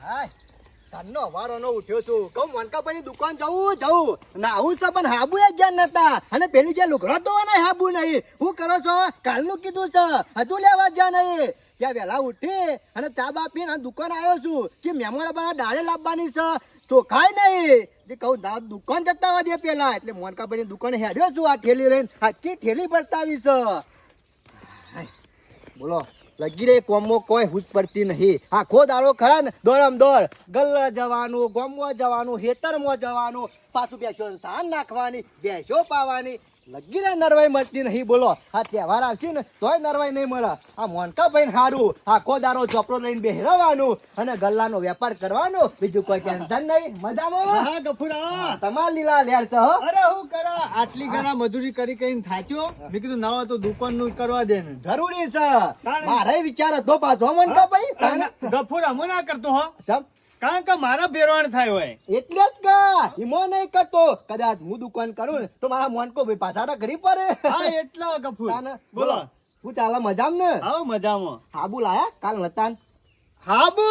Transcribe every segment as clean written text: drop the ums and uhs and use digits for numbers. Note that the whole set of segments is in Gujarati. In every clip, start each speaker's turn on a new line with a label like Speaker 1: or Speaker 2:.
Speaker 1: હાય સાંજનો વારોનો ઉઠ્યો છું કહું મોનકાભાઈની દુકાન જવું ના આવું છે પણ હાબુ એ જ્ઞાન નતા અને પેલી જે લુગડો તો હાબુ નહીં હું કરો છો કાલનું કીધું છે હજુ લેવા જ્યાં નહીં ત્યાં વહેલા ઉઠી અને ચા બા પીને દુકાન આવ્યો છું કે મહેમાન બા દાળે લાવવાની છે ચોખાય નહીં જે કહું દુકાન જતા આવવા દે પેલા એટલે મોનકાભાઈની દુકાને હેડ્યો છું આ ઠેલી લઈને આખી ઠેલી પડતાવી છે બોલો લગી રે કોમો કોઈ હુજ પડતી નહીં આખો દાડો ખરા ને દોડમ દોડ ગલ્લા જવાનું ગોમવા જવાનું હેતરમાં જવાનું પાછું બેસો સાન નાખવાની બેસો પાવાની લગી રે નરવાઈ મળતી નહીં બોલો આ તહેવાર આવશે ને તોય નરવાઈ નહીં મળે આ મોનકાભાઈ સારું આખો દાડો ચોપડો લઈને બેહરવાનું અને ગલ્લાનો વેપાર કરવાનો બીજું કોઈ ટેન્શન નહીં મજામાં
Speaker 2: હા ગફુરા
Speaker 1: તમાર લીલા લેર છે હો
Speaker 2: અરે હું કરા આટલી ઘણા મજૂરી કરી કરીને થાચ્યો મેં કીધું નવા તો દુકાન નું કરવા દે ને
Speaker 1: જરૂરી છે મારે વિચાર હતો પાછો મોનકાભાઈ
Speaker 2: ગફુરા હું ના કરતો હો
Speaker 1: સમ
Speaker 2: કારણ કે મારા બેરવાણ થાય હોય
Speaker 1: એટલે જ કા હિમો નહીં કરતો કદાચ હું દુકાન કરું ને તો મારા મોનકો ભાઈ પાછા ઘરી પડે
Speaker 2: હા એટલા ગફુર
Speaker 1: બોલો હું ચાલે મજામાં ને
Speaker 2: હા મજામાં
Speaker 1: હાબુ લાયા કાલ નતા
Speaker 2: હાબુ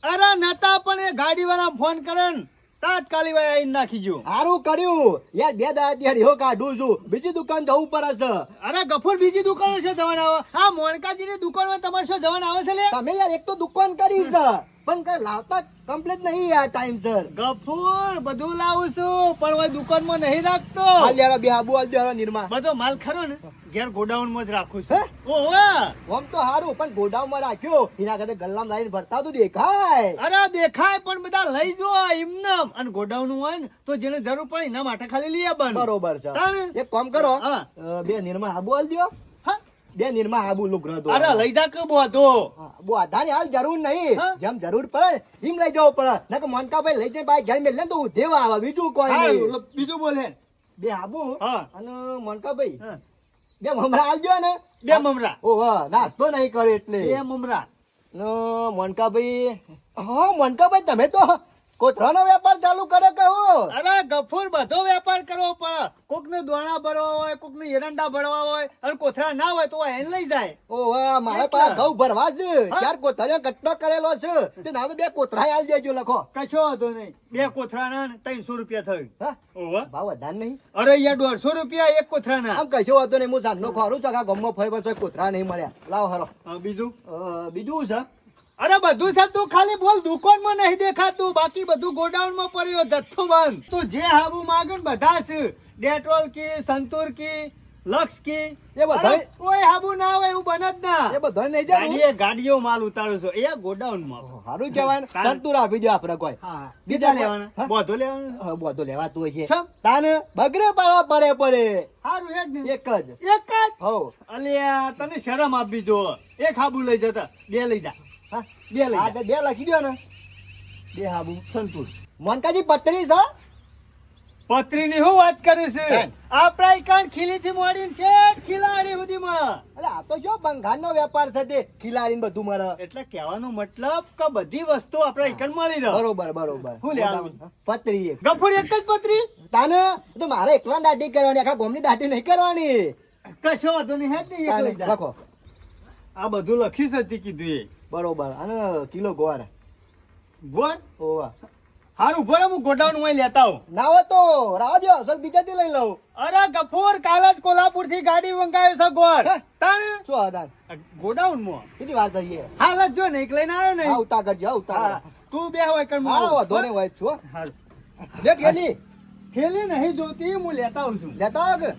Speaker 2: અરે નતા પણ એ ગાડી વાળા ફોન કરે ને તાત્કાલિક ભાઈ આવીને નાખી ગયો
Speaker 1: સારું કર્યું યાર બે દાડા હો કાઢું છું બીજી દુકાન જવું પડે છે
Speaker 2: અરે ગફુર બીજી દુકાનો છે જવાન આવે હા મોનકાજી ની દુકાન માં તમારે શું જવાન આવે છે લે
Speaker 1: તમે યાર એક તો દુકાન કરી છે પણ કઈ લાવતા કમ્પ્લીટ નહીં યાર ટાઈમ સર
Speaker 2: ગફુર બધું લાવું છું પણ હવે દુકાન માં નહીં રાખતો
Speaker 1: હાલ યાર બે હાબુ હાલ દેવાનો નિર્મા
Speaker 2: બધો માલ ખરો ને ઘેર ગોડાઉન માં જ રાખું
Speaker 1: હે?
Speaker 2: છું ઓવે
Speaker 1: આમ તો સારું પણ ગોડાઉન માં રાખ્યો એના કરતા ગલ્લામાં લાવીને ભરતા તો દેખાય
Speaker 2: અરે દેખાય પણ બધા લઈ જો એમનેમ અને ગોડાઉન હોય ને તો જેને જરૂર પડે એના માટે ખાલી લઈ આવવાનું
Speaker 1: બરોબર છે
Speaker 2: તાણે.
Speaker 1: એક કામ કરો
Speaker 2: હા.
Speaker 1: બે નિર્મા હાબુ હાલ દો
Speaker 2: હા?
Speaker 1: બે નિર્મા હાબુ લુગરો દો
Speaker 2: અરે લઈ જા કે બોધો
Speaker 1: બહુ આધારે હાલ જરૂર નહીં
Speaker 2: હા?
Speaker 1: જેમ જરૂર પડે એમ લઈ જવું પડે નકર મોનકાભાઈ લઈ જાય બાઈક ઘર મેલે તો ઉધેવા આવે બીજું કોઈ નહીં
Speaker 2: બીજું બોલે
Speaker 1: બે હાબુ
Speaker 2: હા.
Speaker 1: અને મોનકાભાઈ
Speaker 2: હા.
Speaker 1: બે મમરા હાલજો ને
Speaker 2: બે મમરા
Speaker 1: ઓહો નાસ્તો નહીં કરે એટલે
Speaker 2: બે મમરા
Speaker 1: નો મોનકાભાઈ હા મોનકાભાઈ તમે તો કોથરાનો વેપાર ચાલુ કરે કે હું
Speaker 2: અરે ગફુર બધો વેપાર કરવો પડે કોક ને દોણા ભરવા હોય કોક ને એરંડા ભરવા હોય અને કોથરા ના હોય તો એને લઈ જાય
Speaker 1: ઓહો મારે પાસે ઘઉં ભરવા છે
Speaker 2: હા?
Speaker 1: ચાર કોથરાનો કટલો કરેલો છે તે ના તો બે કોથરા હાલ દેજો લખો
Speaker 2: કશો હતો નહીં બે કોથરા ના 300 રૂપિયા થયું
Speaker 1: હા
Speaker 2: ઓવે
Speaker 1: ભાવ વધારે નહીં
Speaker 2: અરે યાર 150 રૂપિયા એક કોથરા ના
Speaker 1: આમ કશો હતો નહીં હું સાંજનો ખોરું છું આખા ગામમાં ફરી પાછો કોથરા નહીં મળ્યા લાવો હરો
Speaker 2: બીજું
Speaker 1: બીજું છે
Speaker 2: અરે બધું છે તું ખાલી બોલ દુકાન માં નહીં દેખાતું બાકી બધું ગોડાઉન માં પડ્યો જથ્થો બંધ તું જે હાબુ માંગે ને બધા છે ડેટોલ કી સંતૂર કી લક્ષ કી
Speaker 1: એ બધા
Speaker 2: અરે કોઈ હાબુ ના હોય એવું બને જ ના
Speaker 1: એ બધો નહીં જાય
Speaker 2: ગાડીઓ માલ ઉતારું છું એ ગોડાઉન માં
Speaker 1: સારું કહેવાય ને સંતુર આપી દો આપણે કોઈ
Speaker 2: હા બીજા લેવાના
Speaker 1: હા?
Speaker 2: બધો લેવાના
Speaker 1: બધો લેવાતું હોય છે
Speaker 2: ચમ.
Speaker 1: તાને બગરે પાડવા પડે
Speaker 2: સારું હેડ ને
Speaker 1: એક જ
Speaker 2: એક જ
Speaker 1: હો
Speaker 2: અલ્યા તને શરમ આપવી જો એક હાબુ લઈ જતા બે લઈ જા
Speaker 1: હા
Speaker 2: બે લઈ
Speaker 1: હા
Speaker 2: જા
Speaker 1: તો બે લખી દો ને
Speaker 2: બે હાબુ સંતૂર
Speaker 1: મોનકાજી પત્રી છે
Speaker 2: પત્રી ની શું વાત કરે છે
Speaker 1: કેમ?
Speaker 2: આપડા ઈકાન ખીલી થી મોડીને છે ખીલાડી સુધીમાં
Speaker 1: એટલે આ તો જો બંગાળનો વેપાર છે તે ખિલાડીને બધું મળે
Speaker 2: એટલે કહેવાનો મતલબ કે બધી વસ્તુ આપડા ઈકાન મળી રહે
Speaker 1: બરોબર બરોબર
Speaker 2: શું લેવાનું?
Speaker 1: પત્રી એક
Speaker 2: ગફુર એક જ પત્રી
Speaker 1: તાને તો મારે એકલા દાઢી કરવાની આખા ગામની દાઢી નહીં કરવાની
Speaker 2: કશો વાંધો નહીં હેડ ને એક
Speaker 1: તાને
Speaker 2: લઈ જા.
Speaker 1: લખો
Speaker 2: આ બધું લખ્યું છે તે કીધું એ
Speaker 1: બરોબર અને કિલો ગોળ
Speaker 2: બોલ
Speaker 1: ઓવા
Speaker 2: હારું ભરે હું ગોડાઉન માં લેતા આવું
Speaker 1: ના હોય તો રાવા દો સર બીજાથી લઈ લઉં
Speaker 2: અરે ગફુર કાલ જ કોલ્હાપુર થી ગાડી મંગાવ્યો છે ગોળ
Speaker 1: હે?
Speaker 2: તાણે
Speaker 1: શું આધાર
Speaker 2: ગોડાઉન માં
Speaker 1: કેટલી વાર થઈએ
Speaker 2: હાલ જ જો ને એક લઈને આવ્યો ને
Speaker 1: હા ઉતા કરજો હા ઉતા
Speaker 2: હા, તું બે હોય કર
Speaker 1: હા વધો ને હોય છો
Speaker 2: હાલ
Speaker 1: બે થેલી
Speaker 2: થેલી નહીં જોતી હું લેતા આવું છું
Speaker 1: લેતા આવો કે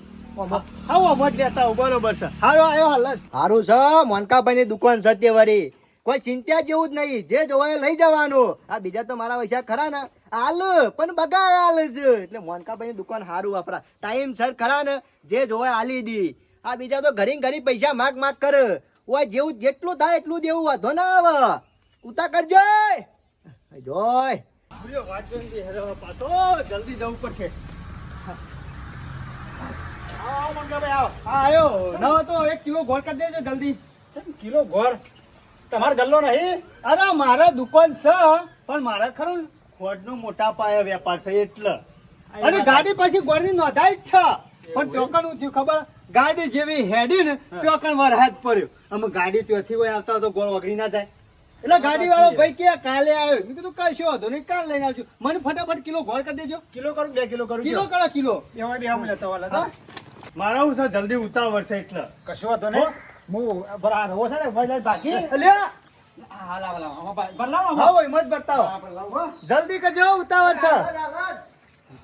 Speaker 2: આવો મત લેતા આવું બરોબર છે હારો આવ્યો હાલ જ
Speaker 1: સારું છે મોનકાભાઈ ની દુકાન છે તે વળી કોઈ ચિંતા જેવું જ નહીં જે જોવાય લઈ જવાનું આ બીજા તો મારા પૈસા ખરા ને હાલ પણ બગાડ હાલ છે એટલે મોનકાભાઈ ની દુકાન સારું વાપરા ટાઈમ સર ખરા ને જે જોવાય હાલી દી આ બીજા તો ઘડી ઘડી પૈસા માગ માગ કરે ઓય જેવું જેટલું થાય એટલું દેવું વાંધો ના આવે ઉતા કરજો જોય
Speaker 2: જલ્દી જવું પડશે આવો મંગાભાઈ આવો હા આવ્યો નવો તો 1 કિલો ગોળ કરી દેજો જલ્દી
Speaker 1: કિલો ગોળ તમારે ગલ્લો નહીં
Speaker 2: અરે મારા દુકાન છે પણ મારા ખરું ખોડનો મોટા પાયે વેપાર છે એટલે અને ગાડી પછી ગોળની નોંધાઈ જ છે પણ ચોકણ હું થયું ખબર ગાડી જેવી હેડી ને ચોકણ વરહાદ પડ્યો અમે ગાડી ત્યાંથી હોય આવતા તો ગોળ ઓગળી ના જાય એટલે ગાડી વાળો ભાઈ કે કાલે આવ્યો. મેં કીધું કશો વાંધો નહીં, કાલ લઈને આવજો. મને ફટાફટ કિલો ગોળ કરી દેજો.
Speaker 3: કિલો કરું 2 કિલો કરું
Speaker 2: કિલો કરો કિલો.
Speaker 3: એમાં બે આમ લેતા વાલા
Speaker 2: હા? મારા હું છે જલ્દી ઉતાવળ છે એટલે.
Speaker 3: કશો હતો ને હું બરા રહો છે ને ભાઈ બાકી
Speaker 2: અલ્યા
Speaker 3: હા લાવ લાવ આમાં બદલાવ
Speaker 2: હા ભાઈ મત બતાવો.
Speaker 3: બદલાવ
Speaker 2: જલ્દી કરજો, ઉતાવળ છે.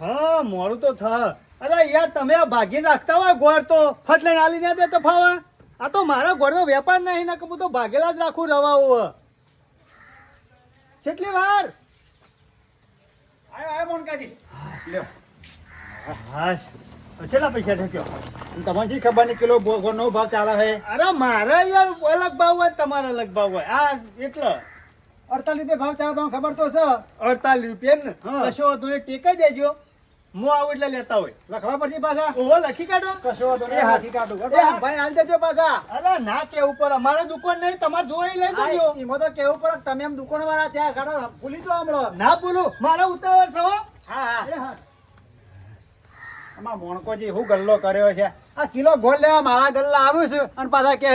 Speaker 2: હા મોડું તો થા. અરે યાર તમે આ ભાગી રાખતા હોય ગોળ તો ફટ લઈને આલી ના દે તો ફાવા. આ તો મારા ગોળનો વેપાર નહીં ને કે હું તો ભાગેલા જ રાખું રવાઓ. કેટલી વાર?
Speaker 3: આય મોનકાજી લ્યો
Speaker 2: હા છેલ્લા પૈસા ઠેક્યો.
Speaker 3: તમને શી ખબર નહીં કિલો ગોળનો ભાવ ચાલે છે
Speaker 2: અરે મારા યાર અલગ ભાવ હોય, તમારા અલગ ભાવ હોય. આ એટલે
Speaker 3: 48 રૂપિયા ભાવ ચાલે તમને ખબર તો છે
Speaker 2: 48 રૂપિયા ને
Speaker 3: હા.
Speaker 2: કશો વાંધો નહીં, ટેકાઈ દેજો. હું આવું એટલે લેતા હોય.
Speaker 3: લખવા પડશે પાછા
Speaker 2: ઓહો લખી કાઢો.
Speaker 3: કશો વાંધો
Speaker 2: એ
Speaker 3: નહીં
Speaker 2: હા.
Speaker 3: હાથી કાઢું
Speaker 2: એ હા.
Speaker 3: ભાઈ હાલ દેજો પાછા
Speaker 2: અરે ના કેવું પર અમારે દુકાન નહીં, તમારે જોઈ લઈ દેજો.
Speaker 3: એમાં તો કેવું પડે કે તમે એમ દુકાન વાળા ત્યાં કાઢો ભૂલી જો હમણાં
Speaker 2: ના બોલું, મારા ઉતાવળ છે હો.
Speaker 3: હા હા
Speaker 2: એ હા.
Speaker 3: આમાં મોણકોજી હું ગલ્લો કર્યો છે આ કિલો ગોળ લેવા મારા ગલ્લા આવ્યું છે અને પાછા કે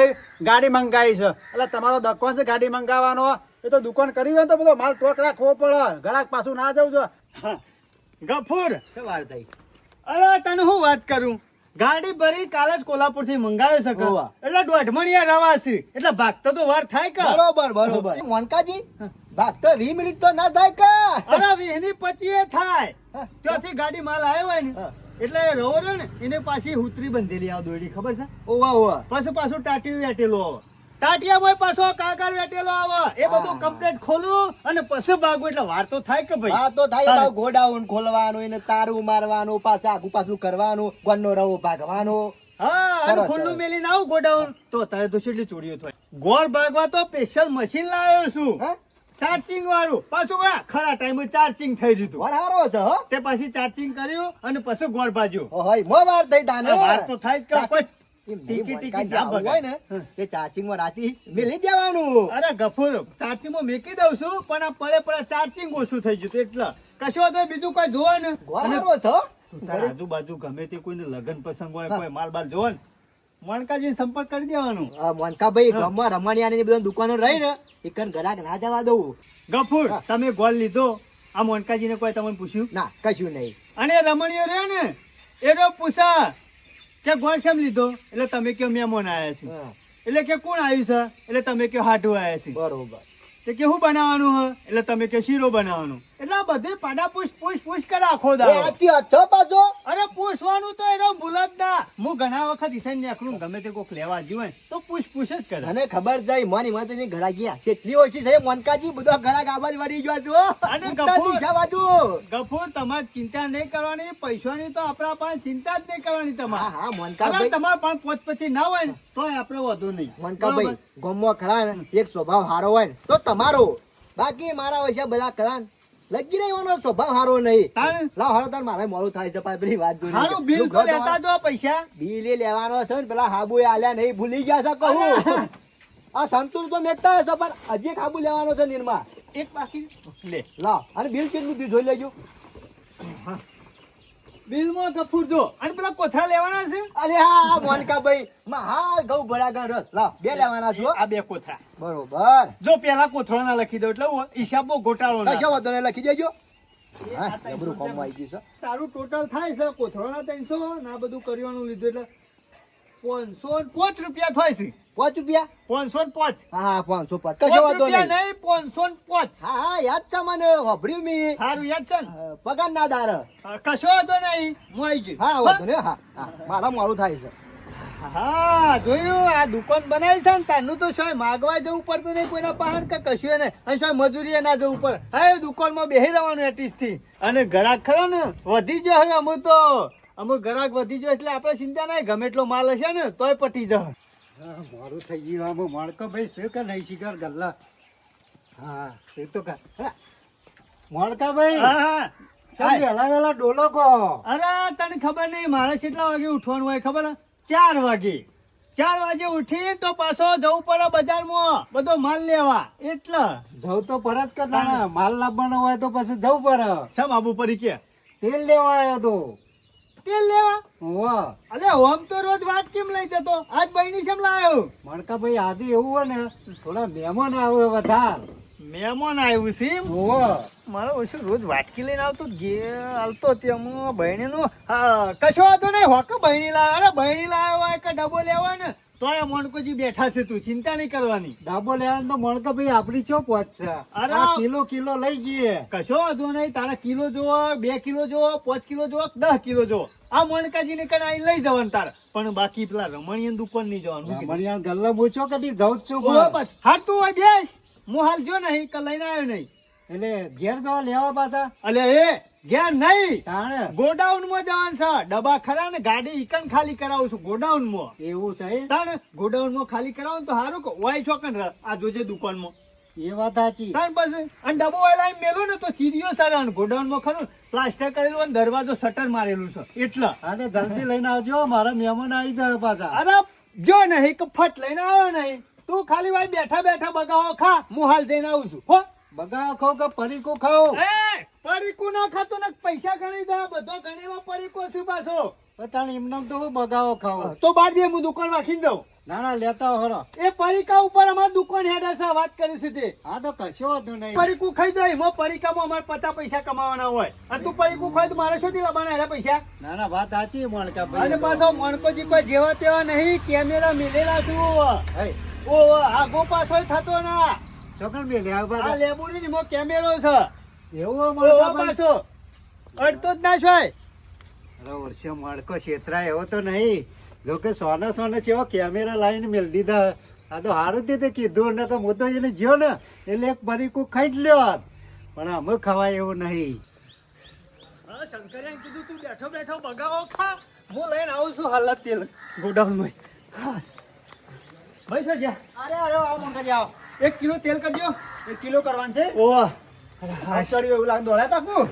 Speaker 3: ગાડી મંગાવી છે એટલે તમારો દુકાન છે ગાડી મંગાવવાનો એ તો દુકાન કરી હોય ને તો બધો માલ ટોક રાખવો પડે ઘરાક પાછું ના જવું છો
Speaker 2: ગફુર,
Speaker 1: શું વાર થઈ?
Speaker 2: અરે તને હું વાત કરું, ગાડી ભરી કાલે જ કોલ્હાપુર થી મંગાવી શકે
Speaker 1: ઓવા.
Speaker 2: એટલે 1.5 મણિયા રવા છે એટલે ભાગતો તો વાર થાય કે.
Speaker 1: બરોબર બરોબર મોનકાજી ભાગતો 20 મિનિટ તો ના થાય કા?
Speaker 2: અરે 20-25 થાય. ત્યાંથી ગાડી માલ આવ્યો હોય ને
Speaker 1: હા.
Speaker 2: એટલે રવો રહ્યો ને એને પાછી હુતરી બંધેલી આ દોડી ખબર છે.
Speaker 1: ઓવા ઓવા
Speaker 2: પાછું ટાટિયું વેટેલું આવે. ટાટિયામાં પાછો કાગળ વેટેલો આવે. એ બધું કમ્પ્લીટ ખોલું અને પછી ભાગવું એટલે વાર તો થાય કે ભાઈ.
Speaker 1: હા તો થાય ભાવ ગોડાઉન ખોલવાનું એને તારું મારવાનું પાછું આગુ પાછું કરવાનું ગોળનો રવો ભાગવાનો.
Speaker 2: હા અને
Speaker 1: સરસ,
Speaker 2: ખુલ્લું
Speaker 1: સરસ.
Speaker 2: મેલીને આવું ગોડાઉન તો તારે તો કેટલી ચોરીઓ થાય. ગોળ ભાગવા તો સ્પેશિયલ મશીન લાવ્યો છું,
Speaker 1: હે?
Speaker 2: ચાર્જિંગ વાળું. પાછું આ ખરા ટાઈમે ચાર્જિંગ થઈ રહ્યું હતું.
Speaker 1: વાર હારો છે હો.
Speaker 2: તે પછી ચાર્જિંગ કર્યું અને પછી ગોળ ભાજ્યું.
Speaker 1: ઓહોય મો વાર થઈ તાને.
Speaker 2: વાર તો થાય જ કે કોઈ
Speaker 1: એમ નહીં,
Speaker 2: ટીકી
Speaker 1: મોનકાજી
Speaker 2: ના
Speaker 1: આવું
Speaker 2: બગાડ.
Speaker 1: હોય ને તે ચાર્જિંગમાં રાતી મેલી દેવાનું.
Speaker 2: અરે ગફુર, ચાર્જિંગ માં મેકી દઉં છું પણ આ પડે ચાર્જિંગ ઓછું થઈ ગયું એટલે કશું વાંધો નહીં, બીજું કોઈ જોવે ને
Speaker 1: ગોળ
Speaker 2: અને
Speaker 1: હારો છે હો.
Speaker 2: તારા આજુબાજુ ગમે તે કોઈને લગ્ન પ્રસંગ હોય, કોઈ માલ બાલ જોવે ને મણકાજી સંપર્ક કરી દેવાનું.
Speaker 1: આ મોનકાભાઈ
Speaker 2: હા.
Speaker 1: ગામમાં રમણીયાની બધી દુકાનો રહી ને એકન ગરાક ના જવા દઉં.
Speaker 2: ગફુર,
Speaker 1: હા.
Speaker 2: તમે ગોળ લીધો, આ મોનકાજીને કોઈ તમને પૂછ્યું?
Speaker 1: ના કશું નહીં.
Speaker 2: અને રમણીયો રહ્યો ને એનો પૂછા કે ગોળ શેમ લીધો એટલે તમે કયો મહેમાન આવ્યા છે.
Speaker 1: હા,
Speaker 2: એટલે કે કોણ આવ્યું છે એટલે તમે કયો હાટુ આવ્યા છે.
Speaker 1: બરોબર.
Speaker 2: તે કે શું બનાવવાનું હોય એટલે તમે કે શીરો બનાવવાનું. એટલે આ બધે પાડા પૂછ કરે આખો
Speaker 1: એ
Speaker 2: દાડો.
Speaker 1: સાચી વાત છે પાછો.
Speaker 2: અરે પૂછવાનું તો એનો ભૂલ જ ના. હું ઘણા વખત ઈથાઈ નીકળું ગમે તે કોક લેવા જ્યું હોય તો પૂછ જ કરે.
Speaker 1: મને ખબર છે મોની માં તો એની ઘરા ગયા કેટલી ઓછી છે મોનકાજી બધો ઘરા આબાજ વળી ગયો છો.
Speaker 2: અને
Speaker 1: ઉત્તર
Speaker 2: ગફુર.
Speaker 1: દિશા બાજુ.
Speaker 2: ગફુર, તમારે ચિંતા નહીં કરવાની, પૈસાની તો આપણા પાસે ચિંતા જ નહીં કરવાની
Speaker 1: હા
Speaker 2: તમારે.
Speaker 1: હા
Speaker 2: અરે
Speaker 1: મોનકાભાઈ
Speaker 2: તમારે પણ પોચ પછી ના હોય ને તોય આપણે વધુ નહીં.
Speaker 1: મોનકાભાઈ ગમો ખરા ને એક સ્વભાવ સારો હોય ને તો તમારો, બાકી મારા વૈસા બધા ખરા ને લગી રહેવાનો સ્વભાવ સારો નહીં.
Speaker 2: તારે?
Speaker 1: લાવ હારો તાર મારે મોડું થાય છે પાછી પેલી વાત જોઈ
Speaker 2: હારું બિલ તો લેતા જો પૈસા.
Speaker 1: બિલ એ લેવાનો છે ને પેલા હાબુ આલ્યા નહીં ભૂલી ગયા છે કહું. આ સંતોષ તો મેકતા હશો પણ હજી એક હાબુ લેવાનો છે નિર્મા.
Speaker 2: એક બાકી લે.
Speaker 1: લાવ અને બિલ કેટલું બિલ જોઈ લેજો.
Speaker 2: બિલમાં ગફુર જો અને પેલા કોથળા લેવાના છે.
Speaker 1: અરે હા મોનકાભાઈ હા ઘઉં ભળ્યા ગણ રસ લાવ બે લેવાના છો.
Speaker 2: આ 2 કોથળા
Speaker 1: બરોબર
Speaker 2: જો પેલા કોથળા ના લખી દો એટલે હિસાબો ગોટાળો ના.
Speaker 1: કશો વાંધો નહીં લખી દેજો.
Speaker 2: એ
Speaker 1: હા
Speaker 2: આ ત્રણસો
Speaker 1: જબરું કામ આવી ગયું છે.
Speaker 2: તારું ટોટલ થાય છે કોથળાના 300 ના બધું કરવાનું લીધું એટલે 505 રૂપિયા થાય છે.
Speaker 1: 5 રૂપિયા
Speaker 2: 505.
Speaker 1: હા 505 કશો વાંધો
Speaker 2: રૂપિયા
Speaker 1: નહીં.
Speaker 2: નહીં 505.
Speaker 1: હા હા યાદ છે મને વાપર્યું મી
Speaker 2: સારું યાદ છે ને?
Speaker 1: પગાર ના દાર.
Speaker 2: કશો વાંધો નહીં, હું આવી જઈશ.
Speaker 1: હા વાંધો નહીં હા હા મારા મોડું થાય છે.
Speaker 2: હા જોયું, આ દુકાન બનાવી છે ને તારનું તો શોય માગવા જવું પડતું નહીં કોઈના પાસે કે કશું નહીં, અને શોય મજૂરી ના જવું પડે. હા દુકાનમાં બેસી રહેવાનું એટીસ થી. અને ગ્રાહક ખરો ને વધી ગયો હવે અમુક ગ્રાહક વધી ગયો એટલે આપણે ચિંતા નહીં, ગમે એટલો માલ હશે ને તોય પટી જાય.
Speaker 3: મારું થઈ ગયું આમાં મોણકો ભાઈ શું કે નહીં શીખર ગલ્લા હા શું તો કર મોણકા ભાઈ
Speaker 2: હા હા
Speaker 3: ચાલ વેલા વેલા ડોલો કો
Speaker 2: અરે તને ખબર નહીં મારે કેટલા વાગે ઉઠવાનું હોય ખબર હે? 4 વાગે. 4 વાગે ઉઠી તો પાછો જવું પડે બજારમાં બધો માલ લેવા. એટલે
Speaker 3: જવું તો પરત કરતા માલ લાવવાનો હોય તો પછી જવું પડે.
Speaker 2: શમ આબુ પડી કે
Speaker 3: તેલ લેવા આવ્યો તો
Speaker 2: તેલ લેવા?
Speaker 3: વાહ
Speaker 2: અલે ઓમ તો રોજ વાત કેમ લઈ જતો, આજ બહેની શેમ લાવ્યો?
Speaker 3: મણકા ભાઈ આજે એવું હોય ને થોડા મહેમાન આવે વધાર
Speaker 2: મહેમાન આવ્યું છે એમ?
Speaker 1: ઓહો
Speaker 2: મારો ઓછું રોજ વાટકી લઈને આવતો હાલતો ત્યાં બહેણી નું કશો વાંધો નહીં હોક બહેણી લાવે. અરે બહેણી લાવ્યો હોય કે ડબ્બો લેવા ને તો એ મોનકોજી બેઠા છે, તું ચિંતા નહીં કરવાની.
Speaker 1: ડાબો લેવાનું તો મણકા ભાઈ આપડી ચો પહોંચશે.
Speaker 2: અરે
Speaker 1: આ કિલો લઈ જઈએ.
Speaker 2: કશો વાંધો નહીં. તારા કિલો જોવો, 2 કિલો જોવો, 5 કિલો જોવો, 10 કિલો જોવો, આ મોનકાજી ને કઈ અહીં લઈ જવાનું તારે. પણ બાકી પેલા રમણીયન દુકાન નહીં જવાનું.
Speaker 1: રમણીયા ગલ્લા મૂછો કદી જાઉં જ છું
Speaker 2: ઓહો, બસ હાર તું હોય બેસ. હું હાલ જો નહીં કે લઈને આવ્યો નહીં.
Speaker 1: એટલે ઘેર જવા લેવા પાછા
Speaker 2: અલે એ ઘેર નહીં,
Speaker 1: તાણે
Speaker 2: ગોડાઉન માં જવાનું છે. ડબ્બા ખરા ને ગાડી ઈકન ખાલી કરાવું છું ગોડાઉન માં.
Speaker 1: એવું છે
Speaker 2: તાણે ગોડાઉન માં ખાલી કરાવું તો સારું કે વાય છોકન આ જોજે દુકાન માં.
Speaker 1: એ વાત સાચી.
Speaker 2: તાણ પછી અને ડબ્બો વાય લાઈન મેલો ને તો ચીડીઓ સારા. ગોડાઉન માં ખરું પ્લાસ્ટર કરેલું અને દરવાજો શટર મારેલું છે એટલે.
Speaker 1: અને જલ્દી લઈને આવજો, મારા મહેમાન આવી જાય પાછા.
Speaker 2: અરે જો નહીં કે ફટ લઈને આવ્યો નહીં, તું ખાલી વાય બેઠા બેઠા બગાવો ખા. હું હાલ જઈને આવું છું. હો
Speaker 1: બગાવ ખાવ કે પરીકું ખાવ?
Speaker 2: એ પડીકું ના ખાતો ને પૈસા ગણી દે. બધો ગણેલો પડીકો છે પાછો.
Speaker 1: તાણ એમને તો હું બગાવો ખાવ.
Speaker 2: તો બાર દે હું દુકાન રાખી દઉં.
Speaker 1: ના ના લેતા હરો.
Speaker 2: એ પડીકા ઉપર અમાર દુકાન હેડે છે, વાત કરી છે તે.
Speaker 1: હા તો કશો વાંધો નહીં.
Speaker 2: પડીકું ખાઈ જાય એમાં પડીકામાં અમારે 50 પૈસા કમાવાના હોય. અને તું પડીકું ખાય તો મારે શું લાવવાના એના પૈસા?
Speaker 1: ના ના વાત સાચી મણકા
Speaker 2: અને
Speaker 1: ભાઈ.
Speaker 2: પાછો મણકોજી કોઈ જેવા તેવા નહીં, કેમેરા મિલેલા છું.
Speaker 1: હે
Speaker 2: ઓ આગો પાછો થતો ના.
Speaker 1: ચોકન બે લે
Speaker 2: આ
Speaker 1: આવવા.
Speaker 2: લેબોરેટરી માં કેમેરો છે.
Speaker 1: એવું
Speaker 2: ઓ
Speaker 1: મણકા ભાઈ.
Speaker 2: પાછો અડતો જ ના હોય.
Speaker 1: અરે વર્ષે મણકો છેતરાય એવો તો નહીં. જો કે સોના જેવો કેમેરા લાઈને મેલ દીધા. આ તો સારું તે કીધું ને તો હું તો એને જ્યો ને એટલે એક પરીકું ખાઈ જ લ્યો. પણ અમે ખવાય એવું નહીં.
Speaker 2: હા શંકરિયાને કીધું તું બેઠો બેઠો બગાવો ખા. હું લઈને આવું છું હાલત તેલ ગોડાઉન માં. ભાઈ શું છે?
Speaker 3: અરે આવો મંગાજી આવો.
Speaker 2: 1 કિલો તેલ કરજો.
Speaker 3: 1 કિલો કરવાનું છે.
Speaker 2: ઓહ
Speaker 3: આશ્ચર્ય એવું લાગે દોડ્યા તાકું.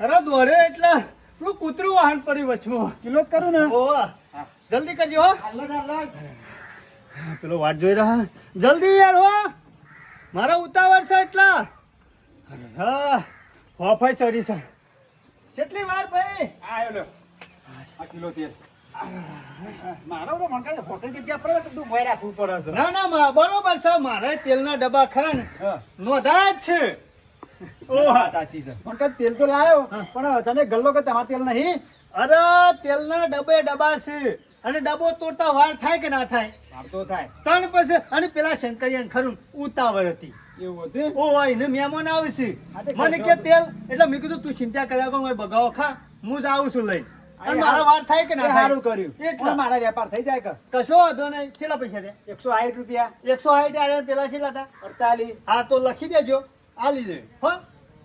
Speaker 2: અરે દોડે એટલે પેલું કૂતરું વાહન પડ્યું વચમાં.
Speaker 3: કિલો જ કરું ને.
Speaker 2: ઓહ જલ્દી કરજો હો.
Speaker 3: હાલો.
Speaker 2: પેલો વાટ જોઈ રહ્યા. જલ્દી યાર હો, મારા ઉતાવળ છે એટલા. હા હોફાઈ ચડી છે. કેટલી વાર ભાઈ?
Speaker 3: આયો લો. આ કિલો તેલ. મારો તો મંગાજી હોટલ જગ્યા પર તો તું ભય રાખવું પડે છે.
Speaker 2: ના ના બરોબર છે. મારે તેલના ડબ્બા ખરા ને
Speaker 3: હા.
Speaker 2: નોંધા જ છે.
Speaker 3: ઓહ સાચી છે. મંગાજી તેલ તો લાયો પણ તમે ગલ્લો કે તમારે તેલ નહીં.
Speaker 2: અરે તેલના ડબ્બે ડબ્બા છે અને ડબ્બો તોડતા વાર થાય કે ના થાય?
Speaker 3: મારતો થાય.
Speaker 2: ત્રણ પછી અને પેલા શંકરિયાને ખરું ઉતાવળ હતી.
Speaker 3: એવું હતું.
Speaker 2: ઓ એને મહેમાન આવશે.
Speaker 3: હા, તે
Speaker 2: મને
Speaker 3: કશો.
Speaker 2: કે તેલ એટલે મેં કીધું તું ચિંતા કર્યા કર, બગાવો ખા, હું જ આવું છું લઈ. અને
Speaker 3: અરે
Speaker 2: મારા વાર થાય કે ના
Speaker 3: એ
Speaker 2: થાય?
Speaker 3: સારું કર્યું.
Speaker 2: એટલે.
Speaker 3: એટલે મારા વેપાર થઈ જાય કે
Speaker 2: કશો વાંધો નહીં. કેટલા પૈસા છે?
Speaker 3: 160 રૂપિયા.
Speaker 2: 160 આયા. પેલા કેટલા હતા?
Speaker 3: 48.
Speaker 2: હા તો લખી દેજો, આ લીધે હો.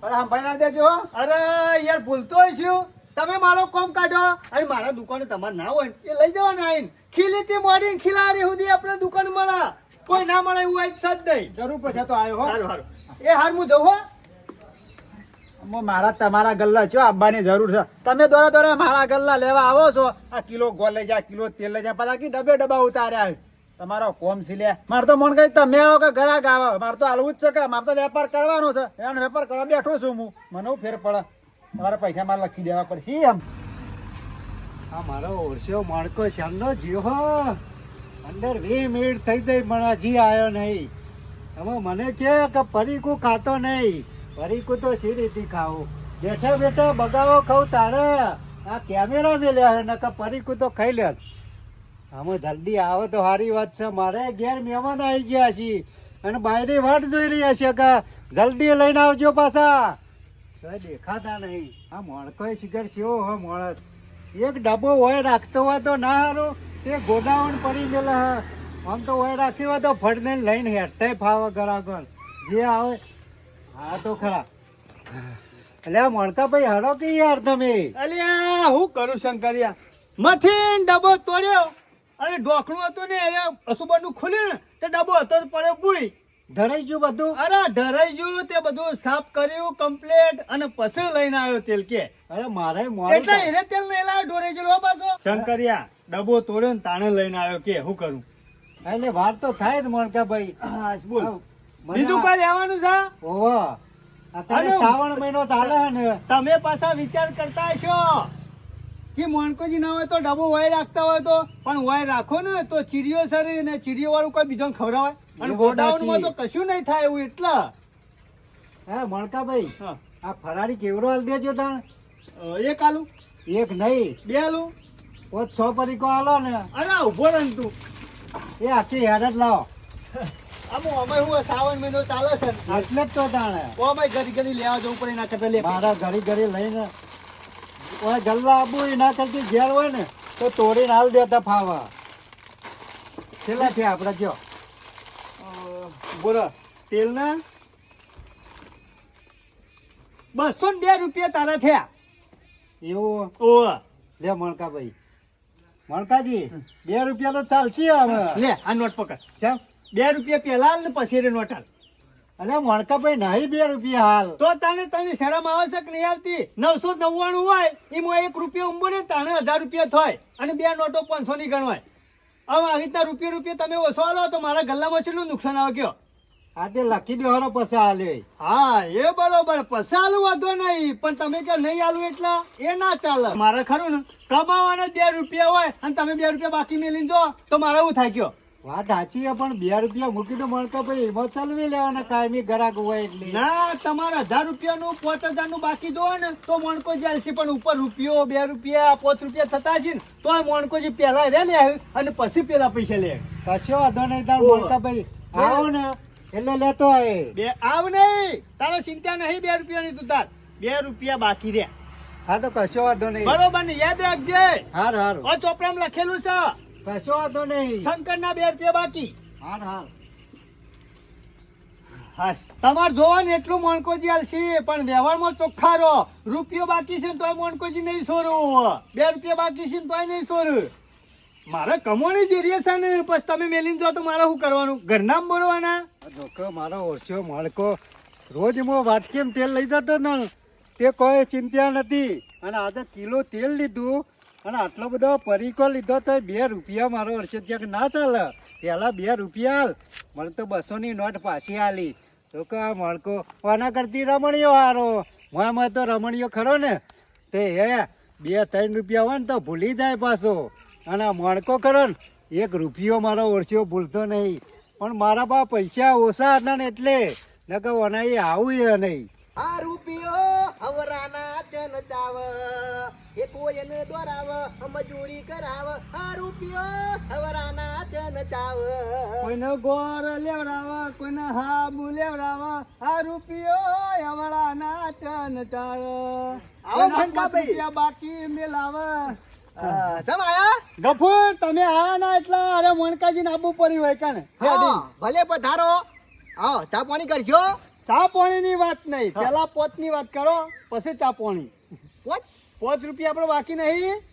Speaker 3: પણ આમ ભાઈ ના દેજો હો.
Speaker 2: અરે યાર ભૂલતો છું. તમે મારો કોમ કાઢો અને મારા દુકાને તમારે ના હોય ને એ લઈ જવાના આવીને. ખીલીથી મોડી ખીલારી સુધી આપણે દુકાન મળે. કોઈ ના મળે એવું આજ સદ નહીં.
Speaker 3: જરૂર પડશે તો આવ્યો હો.
Speaker 2: સારું સારું. એ હાર હું જઉં હો.
Speaker 3: મારા તમારા ગલ્લા છો આવવાની જરૂર છે. તમે દોરા મારા ગલ્લા લેવા આવો છો. આ કિલો ગોળ લઈ જા, કિલો તેલ લઈ જા, પાછા ડબ્બે ડબ્બા ઉતાર્યા. તમારો કોમ છે લે. મારે તો મન કઈ તમે આવો કે ગ્રાહક આવો, મારે તો હાલવું જ છે કે મારે તો વેપાર કરવાનો છે. એનો વેપાર કરવા બેઠો છું હું. મને હું ફેર પડે. તમારા પૈસા મારે લખી દેવા પડશે એમ.
Speaker 1: આ મારો ઓરસ્યો મણકો શાનનો જીવ હો. અંદર 20 મિનિટ થઈ જાય પણ હજી આવ્યો નહીં. હવે મને કે પરીકું ખાતો નહીં. પરીકું તો સી રીતે ખાવું? બેઠા બેઠા બગાવો ખાવ તારે. આ કેમેરા મેલ્યા છે ને કે પરીકું તો ખાઈ લે. આમાં જલ્દી આવો તો સારી વાત છે. મારે ઘેર મહેમાન આવી ગયા છે અને બાયરી વાટ જોઈ રહ્યા છે કે જલ્દી લઈને આવજો પાછા. કઈ દેખાતા નહીં. આ મણકો શિખર કેવો હો માણસ. એક ડબ્બો હોય રાખતો હોય તો ના સારું. તે ગોડાઉન પડી ગયેલા. આમ તો હોય રાખ્યો હોય તો ફટને લઈને હેઠતાય ફાવે ગરાગર જે આવે. હા તો ખરા. એટલે આ મણકા ભાઈ હડો કે યાર તમે.
Speaker 2: અલ્યા હું કરું શંકરિયા? મથી ડબ્બો તોડ્યો અને ઢોકણું હતું ને એને અસુબાનું ખોલ્યું ને તે ડબ્બો હતો જ પડ્યો પૂરી.
Speaker 1: ધરાઈ ગયું બધું?
Speaker 2: અરે ઢરાઈ ગયું. તે બધું સાફ કર્યું કમ્પ્લેટ અને પછી લઈને આવ્યો તેલ કે.
Speaker 1: અરે મારે
Speaker 2: એટલે એને તેલ નહીં લાવ્યો, ઢોરાઈ ગયેલો પાછો. શંકરિયા ડબ્બો તોડ્યો ને તાણે લઈને આવ્યો કે શું કરું?
Speaker 1: એટલે વાર તો થાય જ મણકા ભાઈ.
Speaker 2: હા બોલ.
Speaker 1: મને
Speaker 2: બીજું કઈ લેવાનું છે?
Speaker 1: ઓહો અત્યારે
Speaker 2: અરે,
Speaker 1: શ્રાવણ મહિનો ચાલે છે ને.
Speaker 2: તમે પાછા વિચાર કરતા હશો કે મોનકોજી ના હોય તો ડબ્બો વાય રાખતા હોય તો, પણ વાય રાખો ને તો ચીડીઓ સરી ને ચીડીઓ વાળું કોઈ બીજો ખવડાવાય. અને
Speaker 1: એ વાત
Speaker 2: ગોડાઉન માં તો
Speaker 1: સાચી.
Speaker 2: કશું નહીં થાય એવું. એટલા
Speaker 3: હે મણકાભાઈ
Speaker 2: હા
Speaker 3: આ ફરારી કેવડો હાલ દેજો તાણ
Speaker 2: એક આલુ
Speaker 3: એક નહીં
Speaker 2: 2 આલુ
Speaker 3: 6 પરીકો હાલો ને
Speaker 2: અરે ઉભો રહે ને તું
Speaker 3: એ આખી હેડ જ લાવો
Speaker 2: આમ અમે હું શ્રાવણ મહિનો ચાલે છે
Speaker 3: એટલે જ તો તાણે
Speaker 2: ઓ ભાઈ ઘડી ઘડી લેવા જવું પડે એના કરતા લે
Speaker 3: મારા ઘડી ઘડી લઈને ઓય ગલ્લા આબુ એના કરતી ઘેર હોય ને તો તોડીને હાલ દેતા ફાવા છેલ્લા છે આપણે કયો
Speaker 2: બોલો તેલ ના 202 રૂપિયા તારા થયા
Speaker 3: એવું
Speaker 2: ઓ
Speaker 3: લે મણકાભાઈ મણકાજી 2 રૂપિયા તો ચાલશે હવે
Speaker 2: લે આ નોટ પકડ
Speaker 3: કેમ
Speaker 2: 2 રૂપિયા પેલા હાલ ને પછી રે નોટ હાલ
Speaker 3: અલે મણકાભાઈ નહીં 2 રૂપિયા હાલ
Speaker 2: તો તને શરમ આવે છે કે નહીં આવતી 999 હોય એમાં 1 રૂપિયા ઉંબો ને તાણે 1000 રૂપિયા થાય અને 2 નોટો 500 ની ગણવાય હવે આવી રીતના રૂપિયા તમે ઓછો આલો તો મારા ગલ્લામાં કેટલું નુકસાન આવે કયો
Speaker 3: આ તે લખી દેવાનો પછી હાલે
Speaker 2: હા એ બરોબર પછી આલુ વાંધો નહીં પણ તમે કે નહીં આલુ એટલે એ ના ચાલે મારે ખરું ને કમાવાના 2 રૂપિયા હોય અને તમે 2 રૂપિયા બાકી મેલીને જો તો મારે એવું થાય કયો
Speaker 3: વાત સાચી છે પણ 2 રૂપિયા મૂકી તો મણકાભાઈ એમાં ચલવી લેવાના કાયમી ગ્રાહક હોય એટલે
Speaker 2: ના તમારે 1000 રૂપિયાનું 5000 નું બાકી દો ને તો મોણકોજી આલશે પણ ઉપર રૂપિયો 2 રૂપિયા 5 રૂપિયા થતા છે ને તો મોણકોજી પેલા રે લે અને પછી પેલા પૈસા લે
Speaker 3: કશો વાંધો નહીં તાર મણકાભાઈ આવો ને એટલે લેતો આવે
Speaker 2: બે આવ નહીં તારે ચિંતા નહીં 2 રૂપિયાની તું તાર 2 રૂપિયા બાકી રે
Speaker 3: હા તો કશો વાંધો નહીં
Speaker 2: બરોબર ને યાદ રાખજે
Speaker 3: હાર હાર
Speaker 2: ઓ ચોપડામાં લખેલું છે
Speaker 3: કશો વાંધો નહીં
Speaker 2: શંકરના 2 રૂપિયા બાકી
Speaker 3: હાર હાર
Speaker 2: હા તમારે જોવાનું એટલું મોણકોજી આલશે પણ વ્યવહારમાં ચોખ્ખા રહો રૂપિયો બાકી છે ને તોય મોણકોજી નહીં સોરું 2 રૂપિયા બાકી છે ને તોય નહીં સોરું મારે કમોણી જ એરિયા છે ને પછી તમે મેલીને જો તો મારે શું કરવાનું ઘરનામ બોલવાના
Speaker 3: જોકો મારો ઓછો મણકો રોજ હું વાટકીમાં તેલ લઈ જતો ને તે કોઈ ચિંતા નથી અને આજે કિલો તેલ લીધું અને આટલો બધો પરીકો લીધો તો 2 રૂપિયા મારો વર્ષે ક્યાંક ના ચાલે પહેલા 2 રૂપિયા હાલ મને તો 200 ની નોટ પાછી આલી તો કે આ મણકો આના કરતી રમણીયો હારો મોમાં તો રમણીયો ખરો ને તે હે 2-3 રૂપિયા હોય ને તો ભૂલી જાય પાછો અને આ મણકો ખરો ને 1 રૂપિયો મારો વર્ષો ભૂલતો નહીં પણ મારા પાસે પૈસા ઓછા હતા ને એટલે નકર ઓનાઈ આવું એ નહીં
Speaker 1: આ રૂપિયો હવરાના ચન ચાવ એ કોઈને દોરાવ મજૂરી કરાવ આ રૂપિયો હવરાના ચન ચાવ
Speaker 2: કોઈને ગોર લેવડાવા કોઈને હાબુ લેવડાવા આ રૂપિયો હવળાના ચન ચાળ
Speaker 1: આવો મનકાભાઈ.
Speaker 2: બાકી મેલાવા
Speaker 1: સમાયા
Speaker 2: ગફુર તમે આ ના એટલા અરે મોણકાજી નાબુ પડી હોય કાને
Speaker 1: ભલે પધારો આવો ચા પાણી કરજો
Speaker 2: ચા પાણી ની વાત નહીં પેલા પોત ની વાત કરો પછી ચા પાણી
Speaker 1: પોચ
Speaker 2: 5 રૂપિયા આપણે બાકી નહીં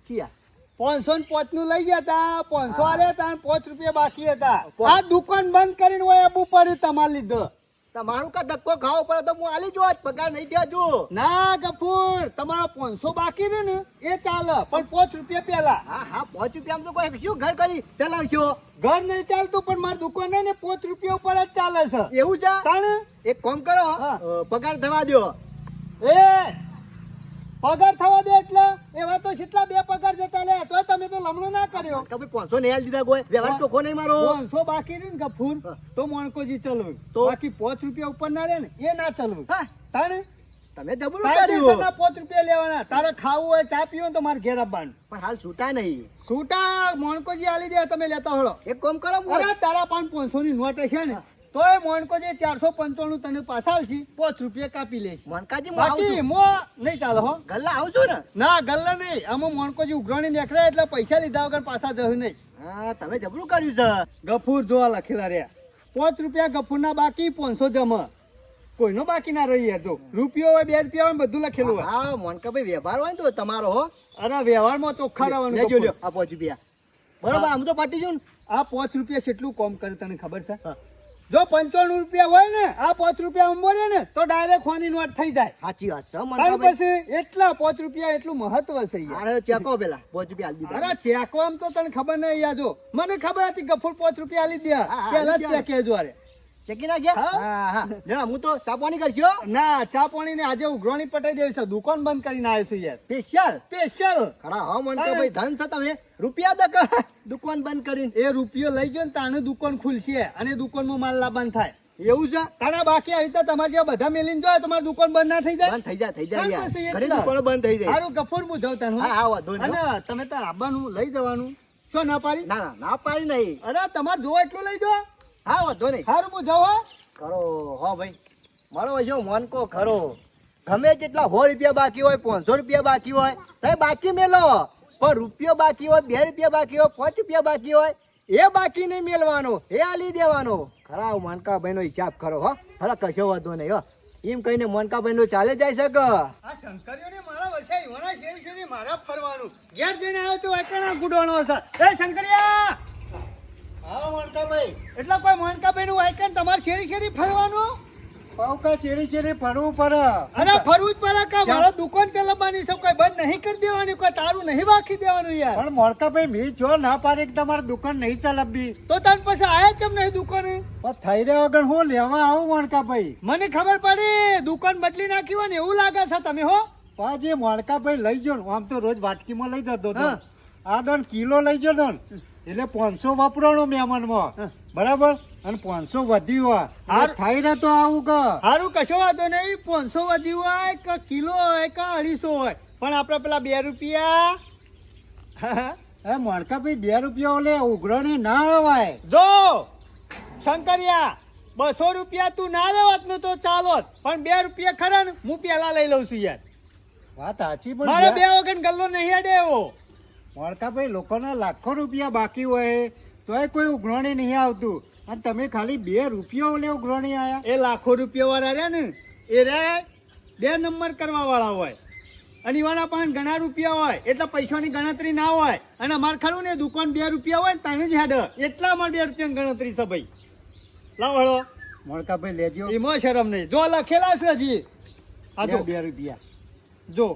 Speaker 1: ચિયા
Speaker 2: 505 નું લઈ ગયા તા 500 આલ્યા તા અને 5 રૂપિયા બાકી હતા આ દુકાન બંધ કરીને હોય આબુ પડી તમારે લીધો
Speaker 1: તમારું કા ધક્કો ખાવો પડે તો હું આલી જો પગાર નહીં દેજો
Speaker 2: ના ગફુર તમારા 500 બાકી રહ્યું ને એ ચાલે પણ 5 રૂપિયા પેલા
Speaker 1: હા હા 5 રૂપિયા તો કોઈ શું ઘર કરી ચલાવશો
Speaker 2: ઘર નહીં ચાલતું પણ મારી દુકાન ને 5 રૂપિયા ઉપર જ ચાલે છે
Speaker 1: એવું છે
Speaker 2: તાણે
Speaker 1: એક કામ કરો
Speaker 2: હા.
Speaker 1: પગાર થવા દો
Speaker 2: એ પગાર થવા દે એટલે એવા તો કેટલા 2 પગાર જતા લે તો તમે તો લમણો ના કર્યો
Speaker 1: કે ભાઈ 500 નહીં આલી દીધા કોઈ વ્યવહાર ચોખ્ખો નહીં મારો
Speaker 2: 500 બાકી રહ્યું ને ગફુર તો મોણકોજી ચલવું
Speaker 1: તો?
Speaker 2: બાકી 5 રૂપિયા ઉપર ના રહે ને એ ના ચલવું
Speaker 1: હા
Speaker 2: તાણે
Speaker 1: તમે ડબલ
Speaker 2: કાયદેસરના
Speaker 1: કર્યું
Speaker 2: 5 રૂપિયા લેવાના તારે ખાવું હોય ચા પીવો ને તો મારે ઘેર આપવાનું
Speaker 1: પણ હાલ છૂટા નહીં
Speaker 2: છૂટા મોણકોજી આલી દે તમે લેતા હળો
Speaker 1: એક કામ કરો
Speaker 2: અરે તારા પણ 500 ની નોટ છે ને તોય મોણકોજી 495 તને પાછા આલશી 5 રૂપિયા કાપી લેશે
Speaker 1: મનકાજી હું આવું
Speaker 2: બાકી
Speaker 1: છું
Speaker 2: મો નહીં ચાલે હો
Speaker 1: ગલ્લા આવું છું ને
Speaker 2: ના ગલ્લા નહીં આમાં મોણકોજી ઉઘરાણી નીકળે એટલે પૈસા લીધા વગર પાછા જવું નહીં
Speaker 1: હા તમે જબરું કર્યું છે
Speaker 2: ગફુર જોવા લખેલા રહ્યા 5 રૂપિયા ગફુરના બાકી 500 જમા કોઈનો બાકી ના રહી યાર જો રૂપિયો હોય 2 રૂપિયા હોય બધું લખેલું હોય
Speaker 1: હા મનકાભાઈ વ્યવહાર હોય ને તો તમારો હો
Speaker 2: અરે વ્યવહારમાં ચોખ્ખા રહેવાનું
Speaker 1: લેજો
Speaker 2: ગફુર.
Speaker 1: લ્યો આ 5 રૂપિયા બરોબર આમ તો પાટી જઉં ને
Speaker 2: આ 5 રૂપિયા કેટલું કોમ કરે તને ખબર છે જો 95 રૂપિયા હોય ને આ 5 રૂપિયા અંબોને ને તો ડાયરેક્ટ ખોની નોટ થઈ જાય
Speaker 1: સાચી વાત છે
Speaker 2: તાર
Speaker 1: મનકાભાઈ
Speaker 2: પછી એટલા 5 રૂપિયા એટલું મહત્વ છે યાર
Speaker 1: અરે ચેકો પેલા 5 રૂપિયા આલી દીધા
Speaker 2: અરે ચેકો આમ તો તને ખબર નહીં યાર જો મને ખબર હતી ગફુર 5 રૂપિયા આલી દે
Speaker 1: હા,
Speaker 2: પેલા જ
Speaker 1: આલી દે.
Speaker 2: ચેકે જોરે
Speaker 1: ચેકી ના ગયા
Speaker 2: હા?
Speaker 1: હા હા લેવા હું તો ચા પાણી કરશો
Speaker 2: ના ચા પાણી ને આજે ઉઘરાણી પટાઈ દેવી છે દુકાન બંધ કરીને આવ્યો છું યાર
Speaker 1: સ્પેશિયલ
Speaker 2: સ્પેશિયલ
Speaker 1: ખરા હા મનકાભાઈ ધન છે તમે રૂપિયા દક દુકાન બંધ કરીને
Speaker 2: એ રૂપિયો લઈ ગયો ને તાણે દુકાન ખુલશે અને દુકાનમાં માલ લાબાન થાય
Speaker 1: એવું છે
Speaker 2: તારા બાકી આવી તો તમારે જેવા બધા મેલીને જો તમારી દુકાન બંધ ના થઈ જાય.
Speaker 1: બંધ થઈ જાય યાર
Speaker 2: પછી
Speaker 1: ઘણી
Speaker 2: એટલે.
Speaker 1: દુકાનો બંધ થઈ જાય
Speaker 2: સારું ગફુર હું જાઉં તને
Speaker 1: હા હા વાંધો નહીં હો.
Speaker 2: અને તમે તાર આબાનું લઈ જવાનું શું ના પાડી?
Speaker 1: ના ના ના પાડી નહીં
Speaker 2: અરે તમારે જોવો એટલું લઈ જાઓ.
Speaker 1: હા વાંધો નહીં
Speaker 2: સારું હું જાઉં હો.
Speaker 1: ખરો હો ભાઈ મારો જો મોનકો ખરો ગમે જેટલા 100 રૂપિયા બાકી હોય 500 રૂપિયા બાકી હોય તો બાકી મેલો પણ રૂપિયો બાકી હોય 2 રૂપિયા બાકી હોય 5 રૂપિયા બાકી હોય એ બાકી નહીં મેલવાનો એ આલી દેવાનો ખરા મોનકાભાઈ નો હિસાબ ખરો હો ખરા કશો વાંધો નહીં હો એમ કહીને મોનકાભાઈ નું ચાલે જાય શકે
Speaker 2: આ શંકરીઓને મારા વર્ષે ઈવાના શેરી શેરી મારા ફરવાનું ઘેર જઈને આવ્યો તો વાંચણા ગુડવાનો હશે. એ શંકરિયા
Speaker 3: હા મોનકાભાઈ
Speaker 2: એટલે કોઈ મોનકાભાઈ નું વાંચન તમારે શેરી શેરી ફરવાનું?
Speaker 3: પાવકા શેરી શેરી ફરવું પડે.
Speaker 2: અરે ફરવું જ પડે કે મારા દુકાન ચલાવવાની છે કોઈ બંધ નહીં કરી દેવાની કોઈ તારું નહીં વાખી દેવાનું યાર.
Speaker 3: પણ મોનકાભાઈ મી જો ના પાડી કે તમારી દુકાન નહીં ચલાવવી
Speaker 2: તો તાર પાસે આયા કેમ નહીં દુકાને?
Speaker 3: પણ થઈ રહ્યા વગર હું લેવા આવું મોનકાભાઈ?
Speaker 2: મને ખબર પડી દુકાન બદલી નાખી હોય ને એવું લાગે છે તમે હો.
Speaker 3: પણ જે મોનકાભાઈ લઈ જો ને આમ તો રોજ વાટકીમાં લઈ જતો હતો
Speaker 2: હા.
Speaker 3: આ દોન કિલો લઈ જતો ને એટલે 500 વપરાણો મહેમાનમાં
Speaker 2: હા.
Speaker 3: બરાબર અને 500 વધી હોય
Speaker 2: હાર-
Speaker 3: થઈ રહ્યા તો આવું કે
Speaker 2: સારું કશો વાંધો નહીં 500 વધી હોય કે કિલો હોય કે 250 હોય પણ આપડે પેલા 2 રૂપિયા
Speaker 3: એ મોનકાભાઈ 2 રૂપિયા ઓલે ઉઘરાણી ના આવાય.
Speaker 2: જો શંકરિયા 200 રૂપિયા તું ના લેવત ને તો ચાલોત પણ 2 રૂપિયા ખરા ને હું પેલા લઈ લઉં છું યાર.
Speaker 3: વાત સાચી
Speaker 2: મારે
Speaker 3: પણ
Speaker 2: 2 વગર ગલ્લો નહીં અડે એવો.
Speaker 3: મોનકાભાઈ લોકોના લાખો રૂપિયા બાકી હોય તોય કોઈ ઉઘરાણી નહીં આવતું અને તમે ખાલી 2 રૂપિયા ઓલે ઉઘરાણી આયા.
Speaker 2: એ લાખો રૂપિયા વાળા રહ્યા ને એ રે 2 નંબર કરવા વાળા હોય અને એવાના પાસે ઘણા રૂપિયા હોય એટલે પૈસાની ગણતરી ના હોય અને અમારે ખરું ને દુકાન 2 રૂપિયા હોય ને તાને જ હેડ એટલા અમારે 2 રૂપિયાની ગણતરી છે ભાઈ. લાવો હળો
Speaker 3: મોનકાભાઈ લેજો
Speaker 2: એમાં શરમ નહીં જો લખેલા છે હજી આ જો
Speaker 3: 2 રૂપિયા.
Speaker 2: જો